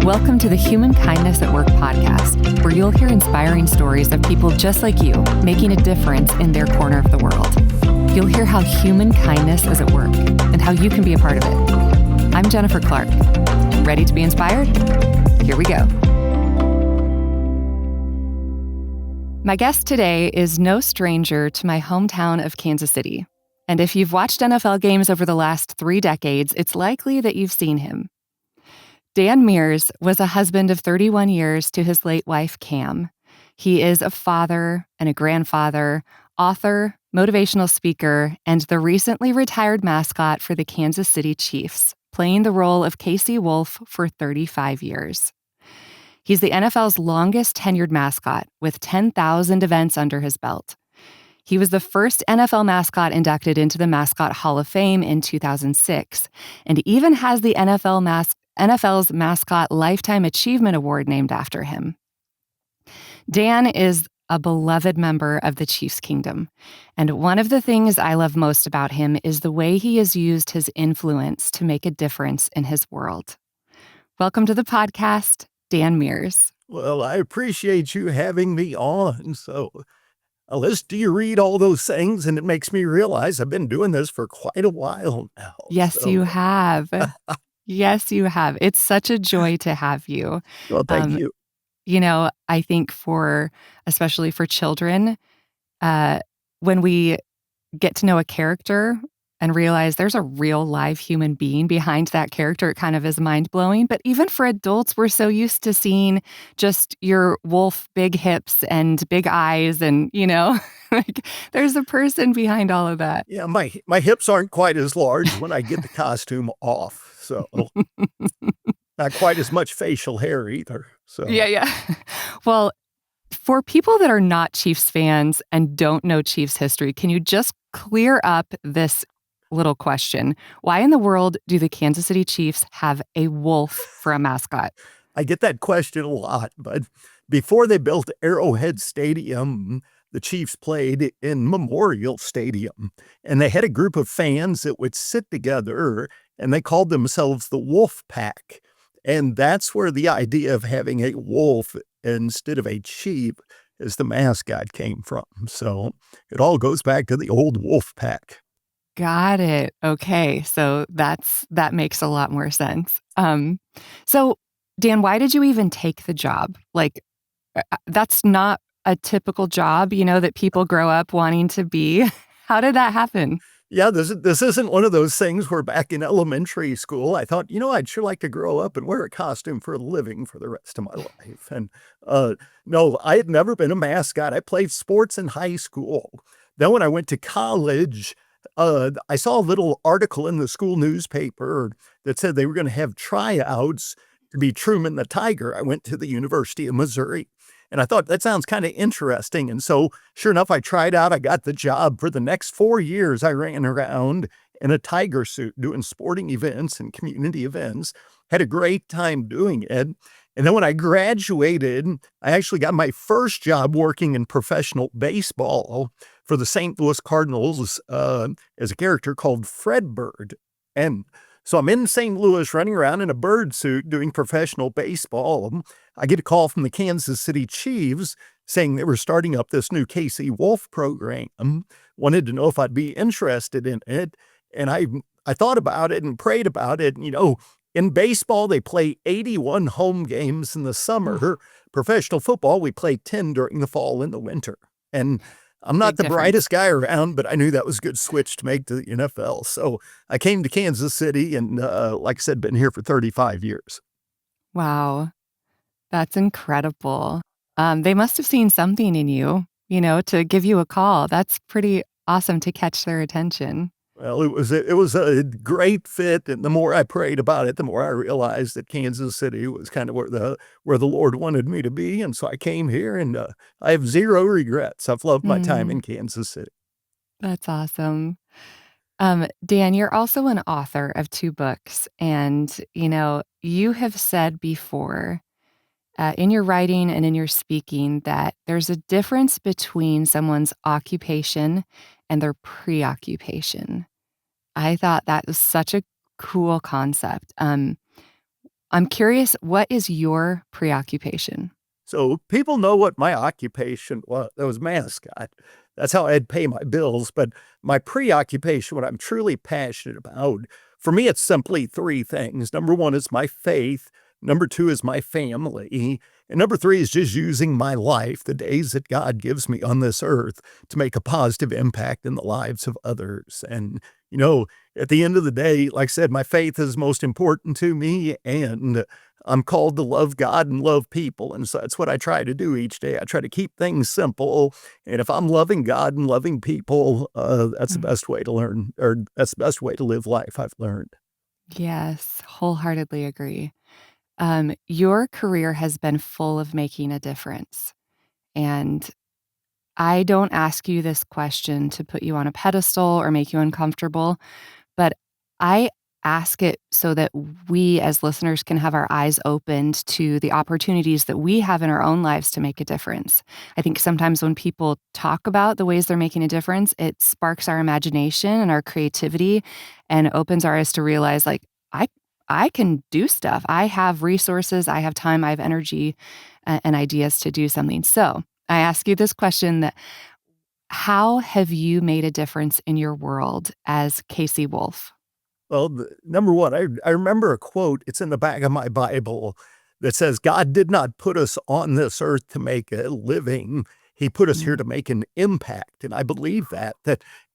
Welcome to the Humankindness at Work podcast, where you'll hear inspiring stories of people just like you, making a difference in their corner of the world. You'll hear how human kindness is at work and how you can be a part of it. I'm Jennifer Clark. Ready to be inspired? Here we go. My guest today is no stranger to my hometown of Kansas City. And if you've watched NFL games over the last 3 decades, it's likely that you've seen him. Dan Meers was a husband of 31 years to his late wife, Cam. He is a father and a grandfather, author, motivational speaker, and the recently retired mascot for the Kansas City Chiefs, playing the role of Casey Wolf for 35 years. He's the NFL's longest tenured mascot, with 10,000 events under his belt. He was the first NFL mascot inducted into the Mascot Hall of Fame in 2006, and even has the NFL's Mascot Lifetime Achievement Award named after him. Dan is a beloved member of the Chiefs Kingdom, and one of the things I love most about him is the way he has used his influence to make a difference in his world. Welcome to the podcast, Dan Meers. Well, I appreciate you having me on. So I listen to you read all those things, and it makes me realize I've been doing this for quite a while now. Yes, you have. Yes, you have. It's such a joy to have you. Well, thank you. You know, I think especially for children, when we get to know a character and realize there's a real live human being behind that character, it kind of is mind-blowing. But even for adults, we're so used to seeing just your wolf, big hips and big eyes and, like there's a person behind all of that. Yeah, my hips aren't quite as large when I get the costume off. So not quite as much facial hair either. So Yeah. Well, for people that are not Chiefs fans and don't know Chiefs history, can you just clear up this little question? Why in the world do the Kansas City Chiefs have a wolf for a mascot? I get that question a lot, but before they built Arrowhead Stadium, the Chiefs played in Memorial Stadium, and they had a group of fans that would sit together, and they called themselves the Wolf Pack. And that's where the idea of having a wolf instead of a sheep as the mascot came from. So it all goes back to the old Wolf Pack. Got it. Okay. So that makes a lot more sense. So Dan, why did you even take the job? Like, that's not a typical job, that people grow up wanting to be. How did that happen? Yeah, this isn't one of those things where back in elementary school, I thought, I'd sure like to grow up and wear a costume for a living for the rest of my life. And no, I had never been a mascot. I played sports in high school. Then when I went to college, I saw a little article in the school newspaper that said they were going to have tryouts to be Truman the Tiger. I went to the University of Missouri. And I thought, that sounds kind of interesting. And so, sure enough, I tried out. I got the job. For the next 4 years, I ran around in a tiger suit doing sporting events and community events. Had a great time doing it. And then when I graduated, I actually got my first job working in professional baseball for the St. Louis Cardinals as a character called Fred Bird. And so I'm in St. Louis running around in a bird suit doing professional baseball. I get a call from the Kansas City Chiefs saying they were starting up this new Casey Wolf program. Wanted to know if I'd be interested in it. And I thought about it and prayed about it. In baseball, they play 81 home games in the summer. Professional football, we play 10 during the fall and the winter. And I'm not the brightest guy around, but I knew that was a good switch to make to the NFL. So I came to Kansas City and, like I said, been here for 35 years. Wow. That's incredible. They must have seen something in you, to give you a call. That's pretty awesome to catch their attention. Well, it was a great fit, and the more I prayed about it, the more I realized that Kansas City was kind of where the Lord wanted me to be, and so I came here, and I have zero regrets. I've loved my time in Kansas City. That's awesome. Dan, you're also an author of 2 books, and you have said before in your writing and in your speaking that there's a difference between someone's occupation and their preoccupation. I thought that was such a cool concept. I'm curious, what is your preoccupation? So people know what my occupation was. That was mascot. That's how I'd pay my bills. But my preoccupation, what I'm truly passionate about, for me, it's simply three things. Number one is my faith. Number two is my family. And number three is just using my life, the days that God gives me on this earth, to make a positive impact in the lives of others. And, at the end of the day, like I said, my faith is most important to me. And I'm called to love God and love people. And so that's what I try to do each day. I try to keep things simple. And if I'm loving God and loving people, that's the Mm. best way to learn, or that's the best way to live life, I've learned. Yes, wholeheartedly agree. Your career has been full of making a difference. And I don't ask you this question to put you on a pedestal or make you uncomfortable, but I ask it so that we as listeners can have our eyes opened to the opportunities that we have in our own lives to make a difference. I think sometimes when people talk about the ways they're making a difference, it sparks our imagination and our creativity and opens our eyes to realize like I I can do stuff. I have resources, I have time, I have energy and ideas to do something. So, I ask you this question that how have you made a difference in your world as Casey Wolf? Well, number one, I remember a quote, it's in the back of my Bible that says, God did not put us on this earth to make a living. He put us here Mm, to make an impact. And I believe that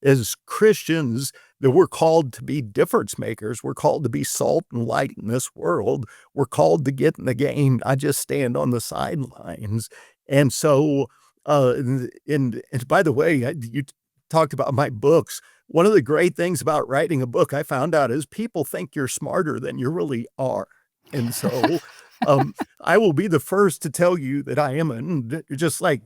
as Christians, that we're called to be difference makers. We're called to be salt and light in this world. We're called to get in the game, not just stand on the sidelines. And so, and by the way, you talked about my books. One of the great things about writing a book I found out is people think you're smarter than you really are. And so I will be the first to tell you that just like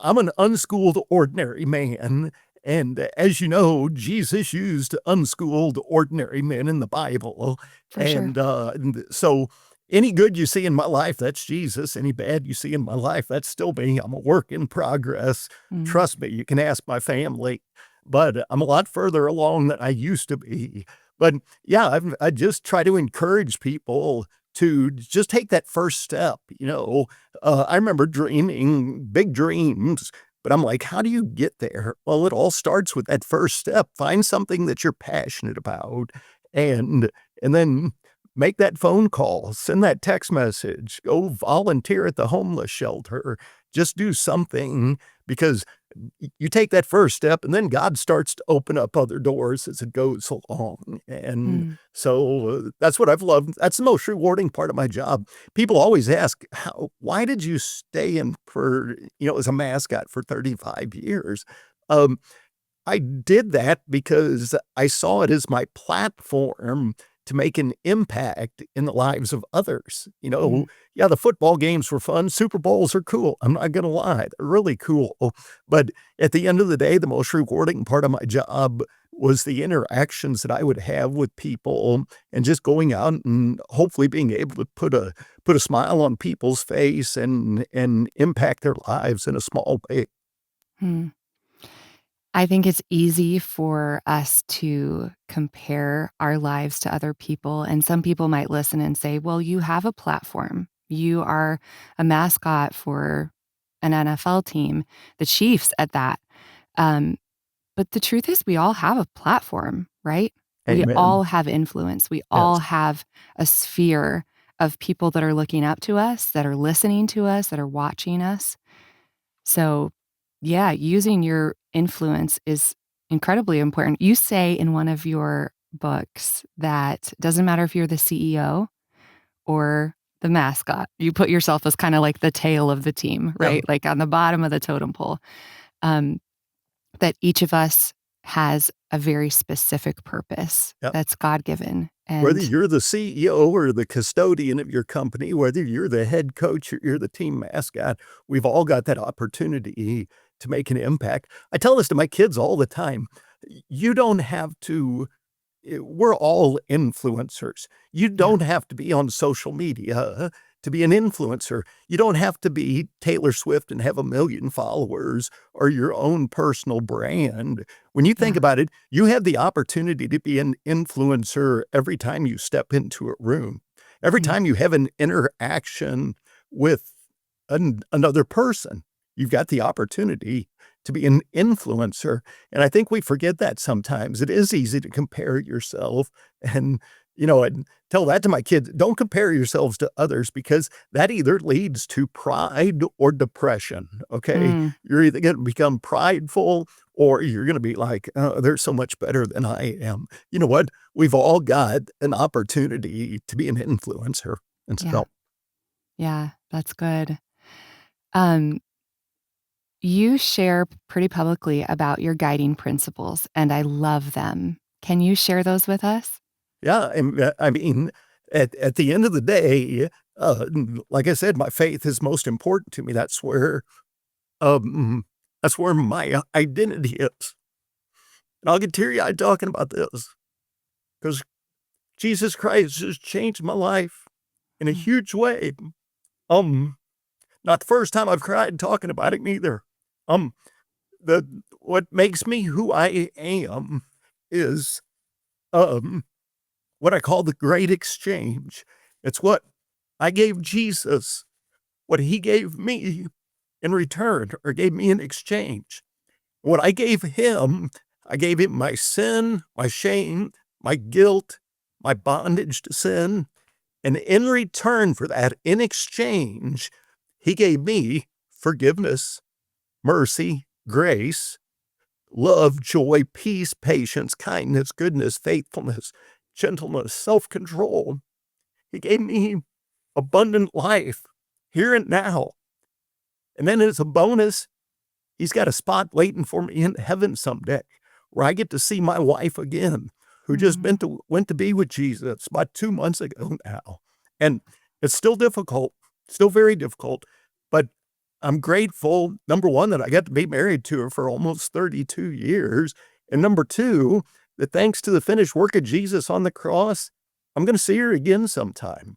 I'm an unschooled ordinary man. And as you know, Jesus used unschooled ordinary men in the Bible. for sure. And so any good you see in my life, that's Jesus. Any bad you see in my life, that's still me. I'm a work in progress. Mm, Trust me, you can ask my family, but I'm a lot further along than I used to be. But yeah, I just try to encourage people to just take that first step. I remember dreaming big dreams, but I'm like, how do you get there? Well, it all starts with that first step. Find something that you're passionate about, and and then make that phone call, send that text message, go volunteer at the homeless shelter. Just do something because you take that first step and then God starts to open up other doors as it goes along. And mm, so that's what I've loved. That's the most rewarding part of my job. People always ask, why did you stay in as a mascot for 35 years? Um, I did that because I saw it as my platform to make an impact in the lives of others. mm. Yeah, the football games were fun. Super Bowls are cool. I'm not going to lie. They're really cool. But at the end of the day, the most rewarding part of my job was the interactions that I would have with people and just going out and hopefully being able to put a smile on people's face and impact their lives in a small way. Hmm. I think it's easy for us to compare our lives to other people. And some people might listen and say, well, you have a platform. You are a mascot for an NFL team, the Chiefs at that. Um, but the truth is, we all have a platform, right? We Amen. all have influence. We all Yes. have a sphere of people that are looking up to us, that are listening to us, that are watching us. So, yeah, using your influence is incredibly important. You say in one of your books that it doesn't matter if you're the CEO or the mascot, you put yourself as kind of like the tail of the team, Yeah. right? Like on the bottom of the totem pole. Um, that each of us has a very specific purpose Yeah. that's God given. Whether And you're the CEO or the custodian of your company, whether you're the head coach or you're the team mascot, we've all got that opportunity to make an impact. I tell this to my kids all the time. You don't have to we're all influencers. You yeah, don't have to be on social media to be an influencer. You don't have to be Taylor Swift and have 1 million followers or your own personal brand. When you think yeah, about it, you have the opportunity to be an influencer every time you step into a room. Every Mm. time you have an interaction with another person, you've got the opportunity to be an influencer. And I think we forget that sometimes. It is easy to compare yourself and, and tell that to my kids. Don't compare yourselves to others because that either leads to pride or depression. Okay. Mm. You're either going to become prideful or you're going to be like, oh, they're so much better than I am. You know what? We've all got an opportunity to be an influencer. And Yeah. so, Yeah. That's good. Um, you share pretty publicly about your guiding principles, and I love them. Can you share those with us? yeah, and, I mean, at the end of the day, like I said, my faith is most important to me. Um, that's where my identity is. And I'll get teary-eyed talking about this because Jesus Christ has changed my life in a Mm. huge way. Um, Not the first time I've cried talking about it neither. Um, the what makes me who I am is, um, what I call the great exchange. It's what I gave Jesus, what he gave me in return or gave me in exchange. What I gave him my sin, my shame, my guilt, my bondage to sin. And in return for that, in exchange, he gave me forgiveness, mercy, grace, love, joy, peace, patience, kindness, goodness, faithfulness, gentleness, self control. He gave me abundant life here and now. And then as a bonus, he's got a spot waiting for me in heaven someday where I get to see my wife again, who just Mm. went to be with Jesus about 2 months ago now. And it's still difficult, still very difficult, but I'm grateful, number one, that I got to be married to her for almost 32 years. And number two, that thanks to the finished work of Jesus on the cross, I'm going to see her again sometime.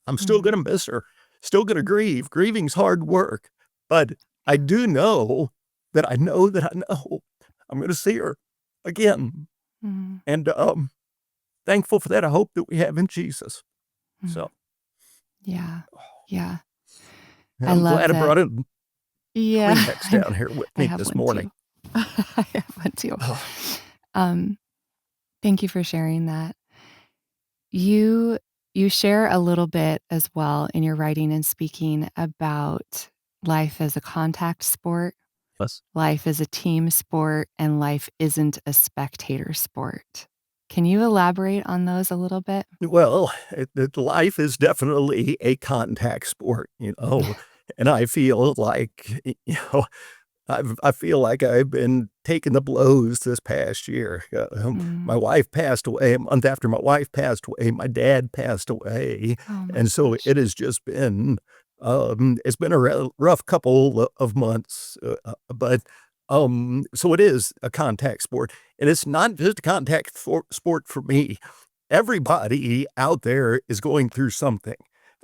I'm still Mm. going to miss her, still going to grieve. Grieving's hard work. But I do know that I know that I know I'm going to see her again. Mm. And thankful for that. I hope that we have in Jesus. Mm. So Yeah. Yeah. I I'm love glad I that. brought a Yeah. Kleenex down here with I me have this one morning. too. I have one too. Um, Thank you for sharing that. You you share a little bit as well in your writing and speaking about life as a contact sport, Yes. life is a team sport, and life isn't a spectator sport. Can you elaborate on those a little bit? Well, life is definitely a contact sport, and I feel like, I feel like I've been taking the blows this past year. My Mm. wife passed away. A month after my wife passed away, my dad passed away, Oh my and so gosh. it has just been, it's been a rough couple of months, but, so it is a contact sport, and it's not just a contact sport for me. Everybody out there is going through something.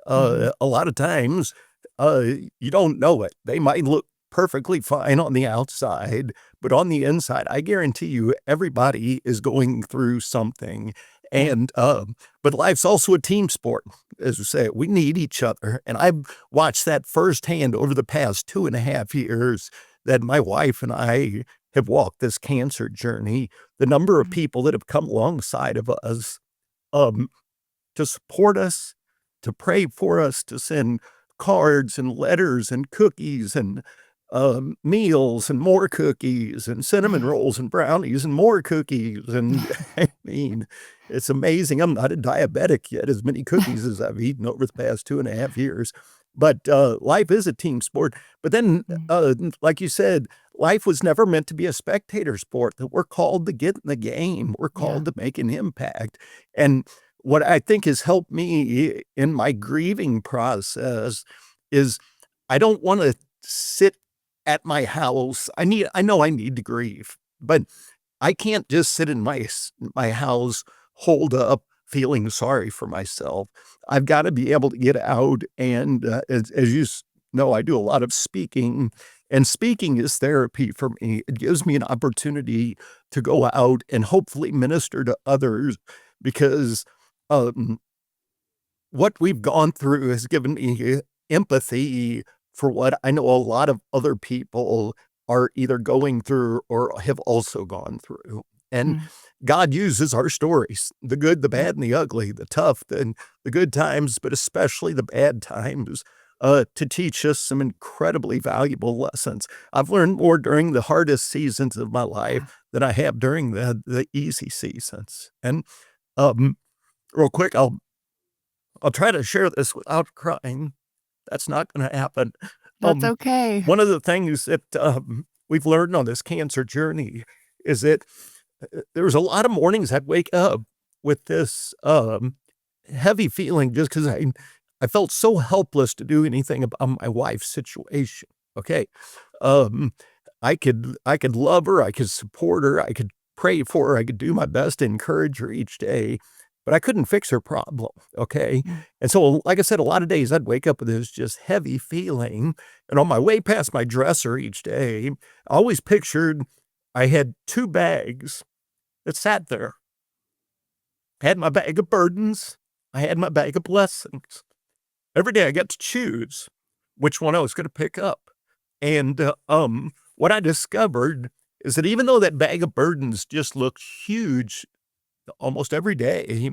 Mhm. A lot of times, uh, you don't know it. They might look perfectly fine on the outside, but on the inside, I guarantee you, everybody is going through something. Yeah. And but life's also a team sport, as we say. We need each other, and I've watched that firsthand over the past 2.5 years that my wife and I have walked this cancer journey. The number of Mm. people that have come alongside of us um, to support us, to pray for us, to send cards and letters and cookies and meals and more cookies and cinnamon rolls and brownies and more cookies. And I mean, it's amazing. I'm not a diabetic yet, as many cookies as I've eaten over the past 2.5 years. But life is a team sport. But then, Mm. like you said, life was never meant to be a spectator sport, that we're called to get in the game. We're Yeah. called to make an impact. And what I think has helped me in my grieving process is I don't want to sit at my house. I know I need to grieve, but I can't just sit in my house, holed up, feeling sorry for myself. I've got to be able to get out, and as you know, I do a lot of speaking, and speaking is therapy for me. It gives me an opportunity to go out and hopefully minister to others because um, what we've gone through has given me empathy for what I know a lot of other people are either going through or have also gone through. And Mm, God uses our stories, the good, the yep. bad, and the ugly, the tough, and the good times, but especially the bad times, to teach us some incredibly valuable lessons. I've learned more during the hardest seasons of my life Yeah. than I have during the easy seasons. And um, real quick, I'll try to share this without crying. That's not going to happen. That's Um, okay. One of the things that we've learned on this cancer journey is that there was a lot of mornings I'd wake up with this heavy feeling just because I felt so helpless to do anything about my wife's situation. Okay, um, I could love her, I could support her, I could pray for her, I could do my best to encourage her each day, but I couldn't fix her problem. Okay, Mm, and so like I said, a lot of days I'd wake up with this just heavy feeling, and on my way past my dresser each day, I always pictured I had two bags that sat there. I had my bag of burdens, I had my bag of blessings. Every day I got to choose which one I was going to pick up. And what I discovered is that even though that bag of burdens just looked huge almost every day,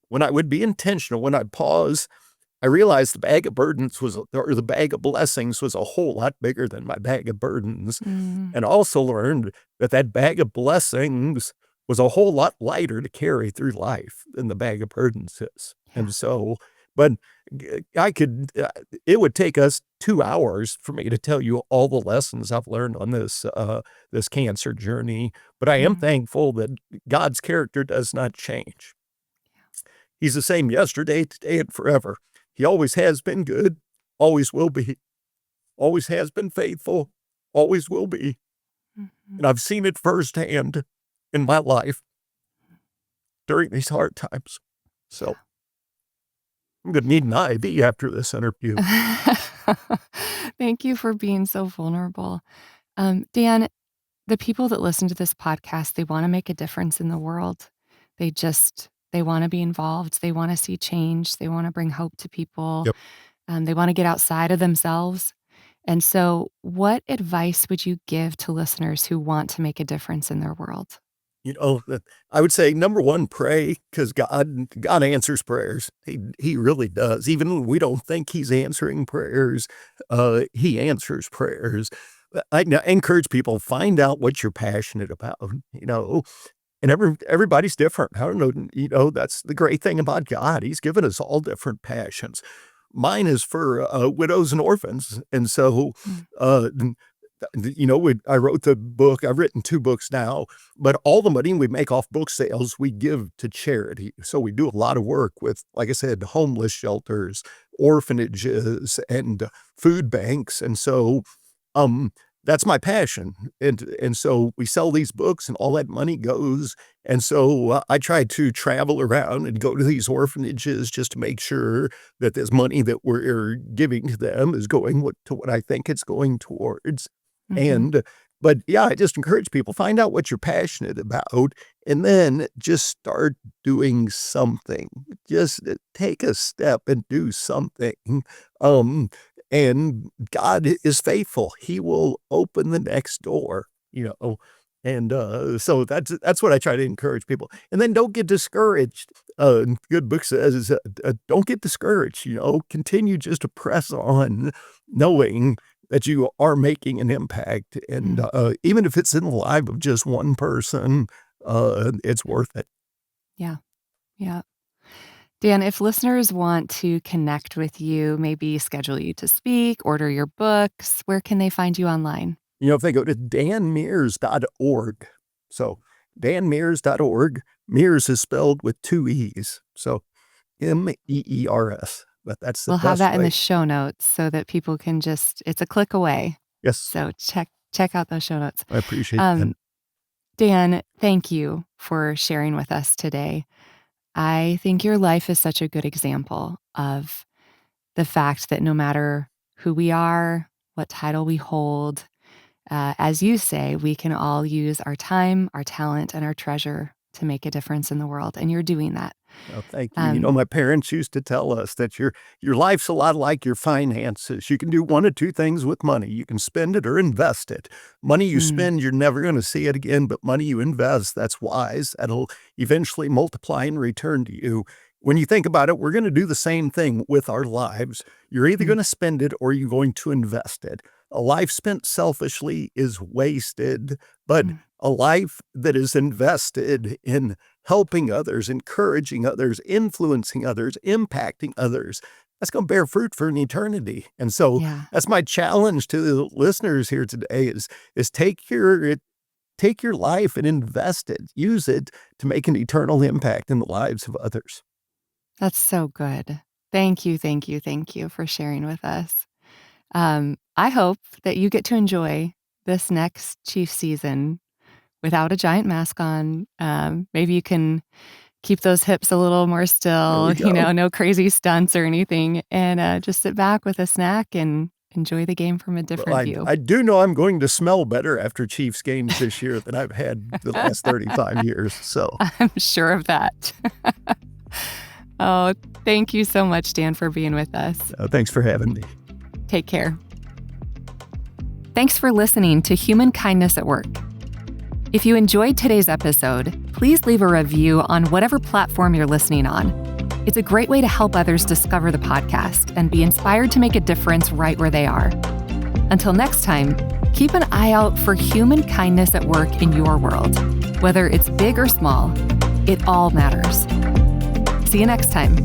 when I would be intentional, when I'd pause, I realized the bag of burdens or the bag of blessings was a whole lot bigger than my bag of burdens. mm, And also learned that that bag of blessings was a whole lot lighter to carry through life than the bag of burdens is. yeah. And so, but I could, it would take us 2 hours for me to tell you all the lessons I've learned on this cancer journey. But I am Mm, thankful that God's character does not change. He's the same yesterday, today, and forever. He always has been good, always will be, always has been faithful, always will be. mhm. And I've seen it firsthand in my life during these hard times. So I'm going to need an IV after this interview. Thank you for being so vulnerable. Dan, the people that listen to this podcast, they wanna make a difference in the world. They wanna be involved, they wanna see change, they wanna bring hope to people, Yep. they wanna get outside of themselves. And so, what advice would you give to listeners who want to make a difference in their world? I would say number one, pray because God answers prayers. He really does. Even when we don't think He's answering prayers, He answers prayers. I encourage people find out what you're passionate about. You know, and everybody's different. I don't know. That's the great thing about God. He's given us all different passions. Mine is for widows and orphans, and so Mm, uh, I wrote the book. I've written 2 books now, but all the money we make off book sales, we give to charity. So we do a lot of work with, like I said, homeless shelters, orphanages, and food banks. And so, um, that's my passion. And so we sell these books and all that money goes. And so I try to travel around and go to these orphanages just to make sure that this money that we're giving to them is going to what I think it's going towards. mhm, And but yeah, I just encourage people find out what you're passionate about and then just start doing something. Just take a step and do something. Um and God is faithful. He will open the next door. And so that's what I try to encourage people. And then don't get discouraged. Good book says, don't get discouraged. Continue just to press on, knowing that you are making an impact. And mm, even if it's in the life of just one person, it's worth it. yeah, yeah. Dan, if listeners want to connect with you, maybe schedule you to speak, order your books, where can they find you online? If they go to danmeers.org, so danmeers.org, Meers is spelled with 2 E's. So Meers, but that's the We'll have best that in the way. show notes so that people can just it's a click away. Yes, So check out those show notes. I appreciate that. Um, Dan, thank you for sharing with us today. I think your life is such a good example of the fact that no matter who we are, what title we hold, as you say, we can all use our time, our talent, and our treasure to make a difference in the world. And you're doing that. Oh, thank you. Um, My parents used to tell us that your life's a lot like your finances. You can do one of two things with money. You can spend it or invest it. Money you mm, spend, you're never going to see it again, but money you invest, that's wise. That'll eventually multiply and return to you. When you think about it, we're going to do the same thing with our lives. You're either mm, going to spend it or you're going to invest it. A life spent selfishly is wasted, but mm. a life that is invested in helping others, encouraging others, influencing others, impacting others, that's going to bear fruit for an eternity. And so Yeah. that's my challenge to the listeners here today is take your life and invest it, use it to make an eternal impact in the lives of others. That's so good. Thank you, thank you, thank you for sharing with us. I hope that you get to enjoy this next Chief season without a giant mask on. Maybe you can keep those hips a little more There still, we go. no crazy stunts or anything, and just sit back with a snack and enjoy the game from a Well, different view. I do know I'm going to smell better after Chiefs games this year than I've had the last 35 years. So I'm sure of that. Oh, thank you so much, Dan, for being with us. thanks for having me. Take care. Thanks for listening to Human Kindness at Work. If you enjoyed today's episode, please leave a review on whatever platform you're listening on. It's a great way to help others discover the podcast and be inspired to make a difference right where they are. Until next time, keep an eye out for human kindness at work in your world. Whether it's big or small, it all matters. See you next time.